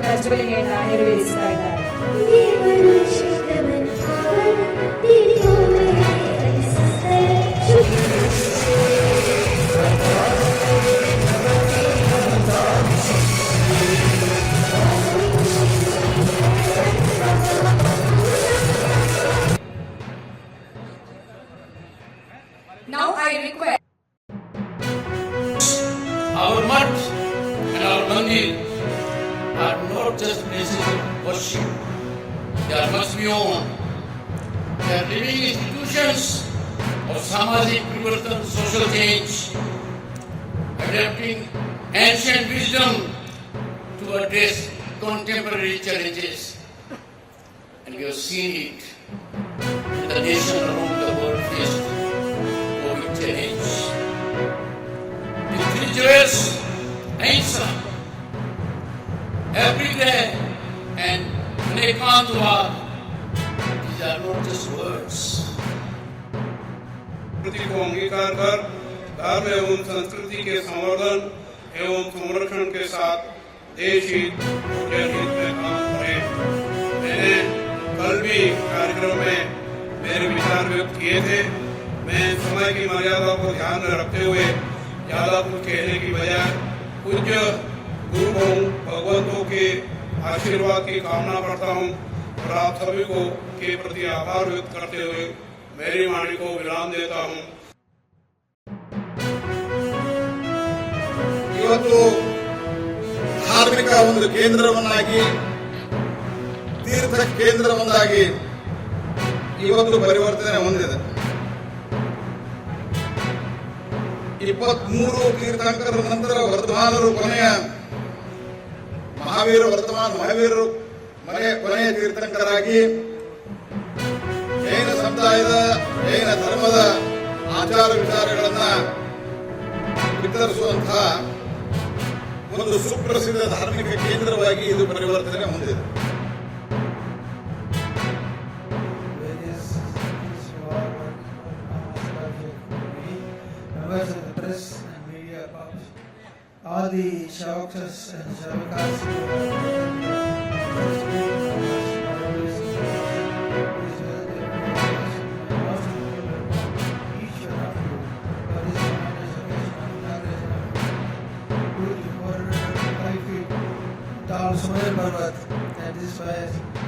ಪ್ರಜ್ವಲನೆಯನ್ನ ನೆರವೇರಿಸ್ತಾ ಇದ್ದಾರೆ. Now I request our mat and our mandir are not just places of worship. They are much beyond. They are living institutions of Samajik Privartan, social change, adapting ancient wisdom to address contemporary challenges. And we have seen it in the nation around the world faced COVID challenge. The three joys, Ahimsa, every day, and Anekantva, these are not just words. संस्कृति को अंगीकार कर धर्म एवं संस्कृति के संवर्धन एवं संरक्षण के साथ देश हित और जनहित में काम करें। मैंने कल भी कार्यक्रम में मेरे विचार व्यक्त किए थे। मैं समय की मर्यादा को ध्यान में रखते हुए ज्यादा कुछ कहने की बजाय पूज्य गुरु भगवंतों के आशीर्वाद की कामना करता हूँ और आप सभी को के प्रति आभार व्यक्त करते हुए मेरी वाणी को विराम देता हूँ। ಇವತ್ತು ಧಾರ್ಮಿಕ ಒಂದು ಕೇಂದ್ರವನ್ನಾಗಿ ತೀರ್ಥ ಕೇಂದ್ರವನ್ನಾಗಿ ಇವತ್ತು ಪರಿವರ್ತನೆ ಹೊಂದಿದೆ. 23 ತೀರ್ಥಂಕರ ನಂತರ ವರ್ಧಮಾನರು ಕೊನೆಯ ಮಹಾವೀರರು ಕೊನೆಯ ತೀರ್ಥಂಕರಾಗಿ ಜೈನ ಸಮುದಾಯದ ಜೈನ ಧರ್ಮದ ಆಚಾರ ವಿಚಾರಗಳನ್ನ ವಿತರಿಸುವಂತಹ ಒಂದು ಸುಪ್ರಸಿದ್ಧ ಧಾರ್ಮಿಕ ಕೇಂದ್ರವಾಗಿ ಇದು ಪರಿವರ್ತನೆ ಹೊಂದಿದೆ. Members of the press and media corps, all the Shavakas and Shavakas who are Parvat